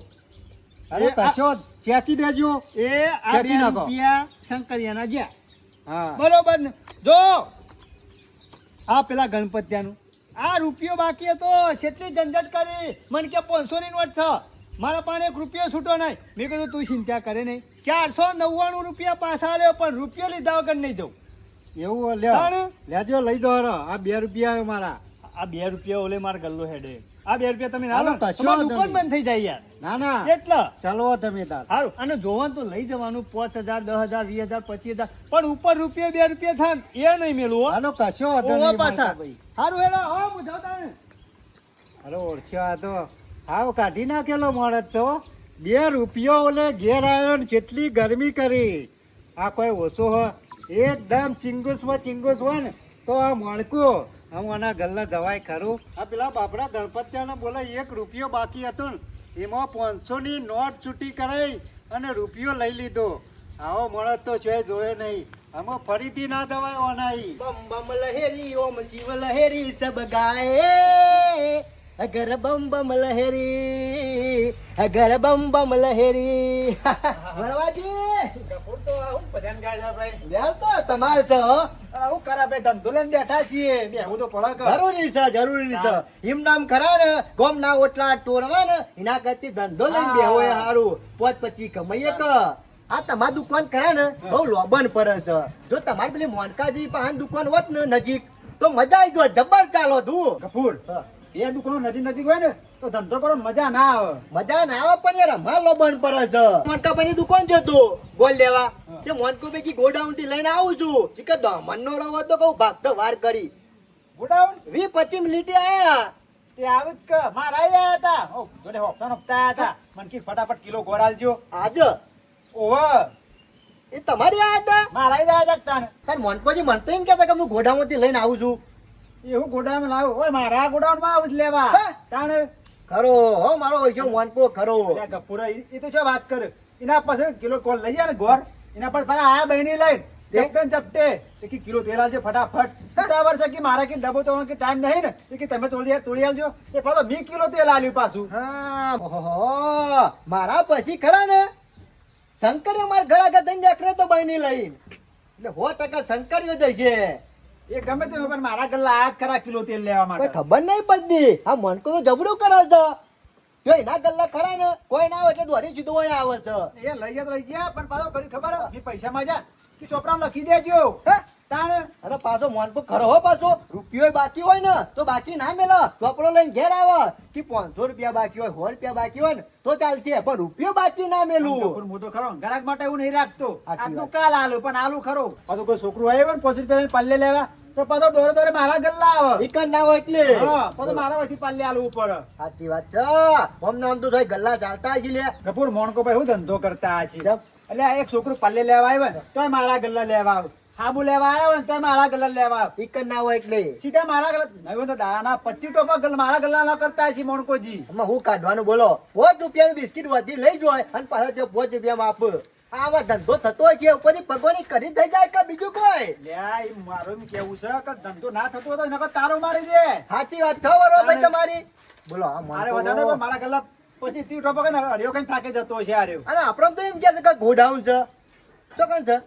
Speaker 3: અરે
Speaker 2: એ આ-
Speaker 3: કશો ચેકી દેજો.
Speaker 2: એ આ
Speaker 3: ક્યાંથી
Speaker 2: 2
Speaker 3: નાખો?
Speaker 2: રૂપિયા શંકરિયાના જ્યાં
Speaker 3: હા
Speaker 2: બરોબર ને જો આ પેલા ગણપત્યાનું આ રૂપિયો બાકી હતો કેટલી ઝંઝટ કરી મને કે 500 ની નોટ છે મારા પાસે 1 રૂપિયો છૂટો નહીં મેં કીધું તું ચિંતા કરે નહીં 499 રૂપિયા પાછા આલ્યો પણ રૂપિયો લીધા વગર નહીં જવું.
Speaker 3: એવું લ્યો
Speaker 2: તાણ?
Speaker 3: લેજો લઈ દો હરો. આ 2 રૂપિયા આવ્યો મારા.
Speaker 2: આ 2 રૂપિયા ઓલે માર ગલ્લો હેડે આ 2 રૂપિયા તમે ના લો
Speaker 3: હાલો, કશો
Speaker 2: તમારી
Speaker 3: વાંધો
Speaker 2: દુકાન
Speaker 3: નહીં.
Speaker 2: બંધ થઈ જાય યાર
Speaker 3: ના ના
Speaker 2: એટલા
Speaker 3: ચલો તમે તાર.
Speaker 2: સારું અને જોવાનું તો લઈ જવાનું 5000 10000 20000 25000 પણ ઉપર રૂપિયા 2 રૂપિયા થાય એ નહીં મેલું હો.
Speaker 3: હાલો કશો વાંધો
Speaker 2: ઓવા
Speaker 3: નહીં
Speaker 2: પાછા
Speaker 3: મોનકાભાઈ.
Speaker 2: સારું હેલો હો હું જાઉં તાણે.
Speaker 3: અરે ઓળખ્યો આ તો હાવ કાઢી નાખેલો માણસ છો. 2 રૂપિયો ઓલે ઘેર આવ્યો ને જેટલી ગરમી કરી આ કોઈ ઓછો હો એકદમ ચિંગુસ હોય ને તો આ મણકું હું આના ગલ્લા દવાઈ ખરું. આ પેલા બાપડા ગણપતિયાને બોલે 1 રૂપિયો બાકી હતો ને એમાં 500 ની નોટ છૂટી કરાઈ અને રૂપિયો લઈ લીધો. આવો મળત તો જોઈ જોયે નહીં. આમાં ફરીથી ના દવાઈ ઓનાઈ.
Speaker 1: બમ બમ લહેરી ઓમ શિવ લહેરી સબ ગાય અગર બમ બમ લહેરી અગર બમ બમ લહેરી વરવાજી લ્યાલ તો તમારે છે હો.
Speaker 3: આવું કરા ભાઈ ધંધો લઈને બેઠા છીએ બેહું તો પડે કે.
Speaker 1: જરૂરી છે એમ નામ ખરા ને ગોમ ના ઓટલા ટોરવા ને એના કરતી ધંધો લઈને બેહો એ હારું 5-25 કમાઈએ કે આ તમારી દુકાન ખરા ને બહુ લોબન પડે છે જો તમારી પેલી મોનકાજી પાસે દુકાન હોત ને નજીક તો મજા આવી જોત જબર ચાલો તું
Speaker 3: કપૂર એ દુકાનો નજીક હોય ને તો ધંધો કરો મજા ના આવે.
Speaker 1: મજા ના આવે પણ યાર અમાર લોબન પડે છે મોનકાભાઈની દુકાન જતો ગોલ લેવા તે મોનકો પૈકી ગોડાઉન થી લઈને આવું છું કે દમન નો રવો તો કહું ભાગ તો વાર કરી
Speaker 3: ગોડાઉન
Speaker 1: 20-25 મિનિટે આયા
Speaker 3: તે આવે જ કે મારા આયા હતા ઓ જોડે હપ્તા આયા હતા મને કી ફટાફટ કિલો ગોળ આલજો.
Speaker 1: આજે
Speaker 3: ઓવા
Speaker 1: એ તમારી આયા હતા
Speaker 3: મારા આયા હતા તાન
Speaker 1: તાર મોનકોજી મને તો એમ કહેતા કે હું ગોડાઉનથી લઈને આવું છું
Speaker 3: એવું ગોડાઉન લાવ્યો ઓય મારા ગોડાઉન માં આવું જ લેવા
Speaker 1: હા?
Speaker 3: તાણ
Speaker 1: ખરો હો મારો હોય મોનકો ખરો
Speaker 3: ગપુરા એ તો છે વાત કરે એના પાસે કિલો કોલ લઈ જાય ને ગોર એના પાસે પાછા આયા બહેની લઈને ચપટે તે કે કિલો તેલ આલજો ફટાફટ કેટલા વર્ષ કે મારા કે ડબ્બો તો કે ટાઈમ નહીં ને એ કે તમે તોડી આલજો એ પાછો 20 કિલો તેલ આલ્યું પાછું.
Speaker 1: હા ઓહો મારા પછી ખરા ને શંકરે માર ઘર આગળ થઈને નીકળ્યો તો બહેની લઈને એટલે 100% શંકરીઓ જશે
Speaker 3: એ ગમે તે પણ મારા ગલ્લા આયા જ ખરા કિલો તેલ લેવા
Speaker 1: કોઈ
Speaker 3: માટે.
Speaker 1: ખબર નહીં પડતી આ મનકો તો જબરું કરે છે જો એના ગલ્લા ખરા ને કોઈ ના હોય એટલે દોરી સીધો હોય આવે છે
Speaker 3: એ લઈ ગયા તો લઈ ગયા પણ પાછો કરી ખબર હે? ઈ પૈસા માં જા તું ચોપડામાં લખી દેજો.
Speaker 1: હા?
Speaker 3: તાણ
Speaker 1: અને પાછો મોનકો ખરો હો પાછો રૂપિયો બાકી હોય ને તો બાકી ના મેલો ચોપડો લઈને ઘેર આવે કે 500 રૂપિયા બાકી હોય 100 રૂપિયા બાકી હોય ને તો ચાલશે પણ રૂપિયો બાકી ના મેલું
Speaker 3: હું તો ખરો ગ્રાહક માટે એવું નહીં રાખતો
Speaker 1: સાચી
Speaker 3: આજનું
Speaker 1: વાત.
Speaker 3: કાલ આલું પણ આલું ખરો પાછું કોઈ છોકરું આવ્યો ને 5 રૂપિયા પલ્લે લેવા તો પાછો દોરે દોરે મારા ગલ્લા આવે
Speaker 1: એક જ ના હોય એટલે
Speaker 3: હા પાછો મારા વચ્ચે પલ્લે આલું ઉપર
Speaker 1: સાચી વાત છે આમ નામ તો થાય ગલ્લા ચાલતા હશે લે
Speaker 3: કપૂર મોણકો ભાઈ હું ધંધો કરતા છે
Speaker 1: જપ.
Speaker 3: એટલે આ એક છોકરું પલ્લે લેવા આવ્યો ને તોય મારા ગલ્લા લેવા આવે સાબુ લેવા આવ્યો ને તોય મારા ગલ્લા લેવા આવે
Speaker 1: એક જ ના હોય એટલે
Speaker 3: સીધા મારા ગલ્લા નહીં તો દાના 25 ટોપા મારા ગલ્લા ન કરતા છે મોણકોજી
Speaker 1: આમાં હું કાઢવાનું બોલો 5 રૂપિયાનું બિસ્કિટ વધી લઈ જાય અને પાછા તે 5 રૂપિયામાં આપ આવા ધંધો થતો હોય છે ઉપરની ભગવાનની કરી થઈ જાય કે બીજું કોઈ
Speaker 3: લ્યા ઈ મારું એમ કેવું છે કે ધંધો ના થતો હોય તો નકર તારો મારી દે
Speaker 1: સાચી વાત છે બરો ભાઈ તમારી બોલો આ
Speaker 3: મારે
Speaker 1: મોનકો.
Speaker 3: વધારે મારા ગલ્લા 25 30 ટોપા કઈ અડિયો કઈ થાકે જતો છે આર્યો
Speaker 1: અને આપણો તો એમ કે છે કે ગોડાઉન છે ચોકન છે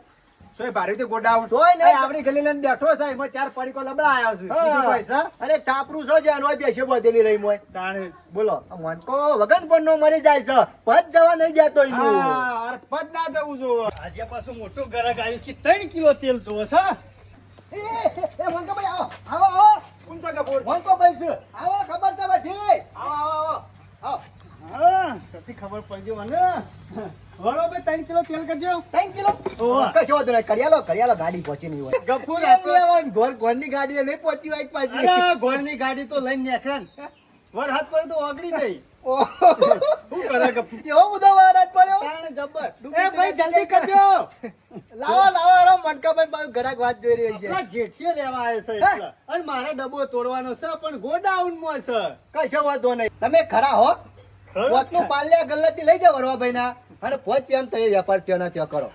Speaker 3: સોય ભારી તો ગોડાઉન
Speaker 1: સોય નહીં.
Speaker 3: આપણી ગલી લઈને બેઠો છે એમાં 4 પડીકો લબડા આવ્યા છે બીજું કોઈ છે
Speaker 1: અને ચાપરું છે જે આનો બેસે બધેલી રહી મોય
Speaker 3: તાણે
Speaker 1: બોલો આ મોનકો વગન પણ નો મરી જાય છે પદ જવા નહીં જતો એનું
Speaker 3: હા અરે પદ ના જવું જોવે
Speaker 2: આજે પાછું મોટું ગરાક આવ્યું કે 3 કિલો તેલ જોવે છે
Speaker 1: એ મોનકો ભાઈ આવો આવો આવો
Speaker 3: કોણ છે કપૂર
Speaker 1: મોનકો ભાઈ છે આવો ખબર છે બધી
Speaker 3: આવો આવો આવો
Speaker 2: હા સતી ખબર પડી મને વળો બે 3 કિલો તેલ કરજો
Speaker 1: 3 કિલો
Speaker 2: ઓવા.
Speaker 1: કશો વાંધો નહીં કરિયાલો ગાડી પહોંચી નહીં હોય
Speaker 2: ગફુર
Speaker 1: તેલ લેવાનું, ઘોરની ગાડી નહીં પહોંચી હોય પાછી
Speaker 2: અરે ઘોડની ગાડી તો લઈને નીકળે ને વર હાથ પર તો ઓગળી ગઈ
Speaker 1: ઓહો.
Speaker 2: શું કરે ગફુર
Speaker 1: એવો બધો વાર જ પડ્યો
Speaker 2: તાણ જબ્બર એ ભાઈ જલ્દી કરજો
Speaker 1: લાવો લાવો રો મનકાભાઈ પાછું ઘરાક વાત જોઈ રહી છે
Speaker 2: આ જેઠીઓ લેવા આવે છે એટલે અને મારે ડબ્બો તોડવાનો છે પણ ગોડાઉન માં છે
Speaker 1: કશો વાંધો નહીં તમે ખરા હો પોચનું પાલ્યા ગલ્લાથી લઈ જાઓ વરવાભાઈ ના અને પોચ પેમ તમે વેપાર ત્યાં ત્યાં કરો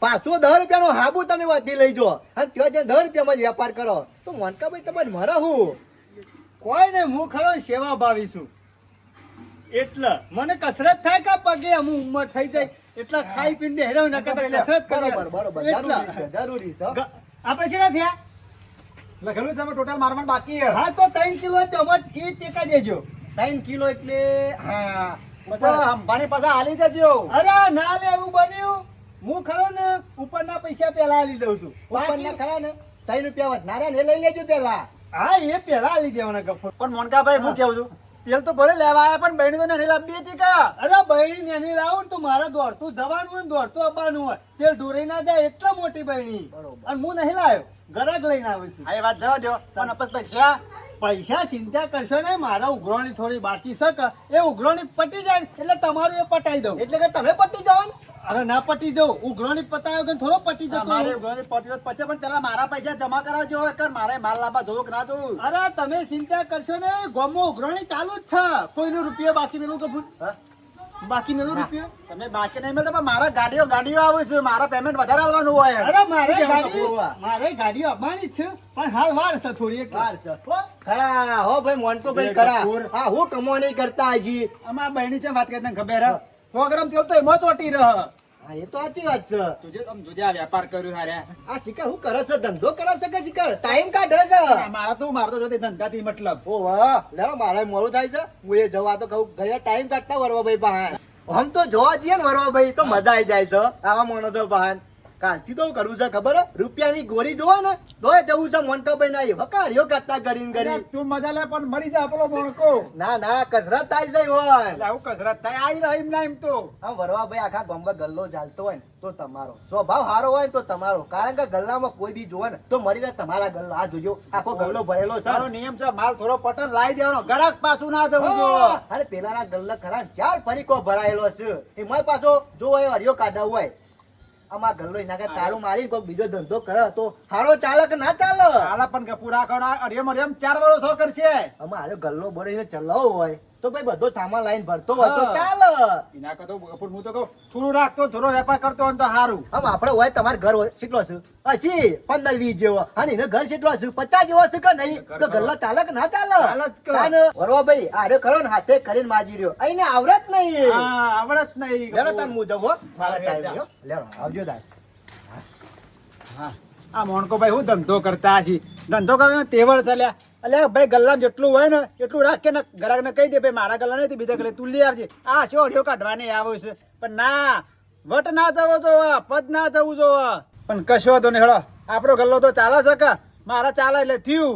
Speaker 1: 510 રૂપિયાનો હાબુ તમે વધી લઈ જો અને ત્યાં જે 10 રૂપિયામાં જ વેપાર કરો તો મનકાભાઈ તમારે મારા હું
Speaker 2: કોઈ ને હું ખરો સેવા ભાવી છું એટલે મને કસરત થાય કે પગે અમુ ઉંમર થઈ જાય એટલે ખાઈ પીને હેરાવ ન કરતા કસરત
Speaker 1: બરોબર
Speaker 2: કરો
Speaker 1: બરોબર
Speaker 2: એટલે
Speaker 1: જરૂરી છે જરૂરી છે
Speaker 2: આપણે શેના થયા
Speaker 3: લખેલું છે ટોટલ મારવાનું બાકી છે
Speaker 2: હા તો 3 કિલો ટમાટ એ ટેકા દેજો
Speaker 1: 3 કિલો એટલે હા
Speaker 3: બધા અંબાની પાછા હાલી જજો
Speaker 2: અરે ના લે એવું બન્યું હું ખરો ને ઉપરના પૈસા પેલા આલી દઉં છું
Speaker 1: ઉપરના ખરા ને 3 રૂપિયા વધનારા ને એ લઈ લેજો પેલા
Speaker 2: હા એ પેલા આલી દેવાના ગફુર
Speaker 3: પણ મોનકાભાઈ હું કેવું છું તેલ તો ભલે લેવા આવ્યા પણ બહેની તો નહીં લાવવી હતી કા
Speaker 2: અરે બહેણી નેની લાવું ને તો મારે દોડતું જવાનું હોય ને દોડતું આવવાનું હોય તેલ ઢોરાઈ ના જાય એટલા મોટી બહેણી
Speaker 1: બરોબર.
Speaker 2: અને હું નહીં લાવ્યો ગરાક લઈને આવ્યો છું
Speaker 3: હા એ વાત જવા દો પણ અપસ પૈસા
Speaker 2: પૈસા ચિંતા કરશો ને મારા ઉઘરાણી થોડી બાકી શકે એ ઉઘરાણી પટી જાય ને એટલે તમારું એ પટાઈ દઉં
Speaker 1: એટલે કે તમે પટી જાઓ ને
Speaker 2: અરે ના પટી દઉં ઉઘરાણી પતાવ્યો કે થોડો પટી જતો
Speaker 3: મારે
Speaker 2: હોય.
Speaker 3: ઘરે પહોંચ્યો પછી પણ પેલા મારા પૈસા જમા કરાવજો હવે કર મારે માલ લાવવા જોવો કે ના જોવું
Speaker 2: અરે તમે ચિંતા કરશો ને ગોમો ઉઘરાણી ચાલુ જ છે કોઈનો રૂપિયો બાકી મેલું કપૂર
Speaker 1: હા?
Speaker 2: બાકી મેલું રૂપિયો
Speaker 3: તમે બાકી નહીં મળતા પણ મારા ગાડીઓ આવે છે મારા પેમેન્ટ વધારે આવવાનું હોય
Speaker 2: અરે મારે
Speaker 1: શું કહેવું
Speaker 2: ગાડી
Speaker 1: કપૂર?
Speaker 2: મારે ગાડીઓ આપવાની જ છે પણ હાલ વાર છે થોડી એટલે.
Speaker 1: વાર છે.
Speaker 2: હો?
Speaker 1: ખરા હો ભાઈ મોનકો ભાઈ
Speaker 3: બે
Speaker 1: ખરા
Speaker 3: કપૂર.
Speaker 1: હા હું કમાણી કરતા હજી
Speaker 3: અમારા બહેની છે વાત કરતા ખબર હે 100 ગ્રામ તેલ તો એમાં ચોટી રહે
Speaker 1: હા એ તો સાચી વાત છે
Speaker 3: તુજે આમ જોજે આ વેપાર કર્યો હારે
Speaker 1: આ શિકાર હું કરે છે ધંધો કરે છે કે શિકાર ટાઈમ કાઢે છે
Speaker 3: મારા તો મારતો જોતી ધંધાથી મતલબ
Speaker 1: ઓ વાહ લે મારે મોડું થાય છે હું એ જવા તો કહું ઘરે ટાઈમ કાઢતા વરવા ભાઈ બહાર આમ તો જોવા જઈએ ને વરવા ભાઈ તો મજા આવી જાય છે આવા માણસો બહાર કાલથી તો કરવું છે ખબર હે? રૂપિયાની ગોળી જોવા ને તો જવું છે મોનકાભાઈ ના વકાર્યો કરતા કરીને કરી
Speaker 3: તું મજા લે પણ મરી જા પેલો મોણકો
Speaker 1: ના ના કસરત થાય છે હોય
Speaker 3: એટલે આવું કસરત થાય આઈ રહી ના એમ તો
Speaker 1: આમ વરવા ભાઈ આખા ગામમાં ગલ્લો ચાલતો હોય ને તો તમારો સ્વભાવ સારો હોય ને તો તમારો કારણ કે ગલ્લામાં કોઈ બી જોવે ને તો મરી રહે તમારા ગલ્લા આ જોજો આખો ગલ્લો ભરેલો છે
Speaker 3: તારો નિયમ છે માલ થોડો પટન લાવી દેવાનો ગરાક પાછું ના જવું જો
Speaker 1: હા, અરે પેલાના ગલ્લા ખરા ને 4 ફરીકો ભરાયેલો છે એમાં પાછો જો એ હરિયો કાઢા હોય આમાં ગલ્લો એના કે તારું મારી કોઈ બીજો ધંધો કરે તો હારો ચાલે કે ના ચાલે
Speaker 3: આલા પણ પૂરા કરો અરિયમ અરિયમ 4 વર્ષ કરશે
Speaker 1: આમાં હારો ગલ્લો બોરીને ચલાવવો હોય તો ભાઈ બધો સામાન લાઈન ભરતો હોય તો
Speaker 3: હા.
Speaker 1: ચાલે
Speaker 3: એના કરતો કપૂર હું તો કહું થોડું રાખતો થોડો વેપાર કરતો હોય ને તો સારું
Speaker 1: આમ આપણે હોય તમારે ઘર હોય કેટલો છે 80 15 20 જેવો અને એને ઘર કેટલો છે 50 જેવો છે કે નહીં તો ગલ્લા ચાલે કે ના ચાલે
Speaker 3: ચાલે જ કે.
Speaker 1: તાને વરવા ભાઈ આરે કરો ને હાથે કરીને માજી રહ્યો અહીંને આવડત નહીં
Speaker 3: હા આવડત નહીં
Speaker 1: લેલો તાન મુજબ હો મારા
Speaker 3: હા,
Speaker 1: ટાઈમ
Speaker 3: જા.
Speaker 1: રહ્યો લેલો આવજો તાન
Speaker 3: હા આ મોણકો ભાઈ હું ધંધો કરતા છી ધંધો કરીને તેવડ ચાલ્યા અલ્યા ભાઈ ગલ્લા જેટલું હોય ને એટલું રાખ કે ગ્રાહક ને કહી દે ભાઈ મારા ગલ્લા નહીં બીજા ગલ્લે તું લઈ આવજે આ શું અડિયો કાઢવાની આવે છે પણ ના વટ ના જવો જો પદ ના જવું જો પણ કશો હતો ને હેડો આપણો ગલ્લો તો ચાલે છે કે મારા ચાલે એટલે થયું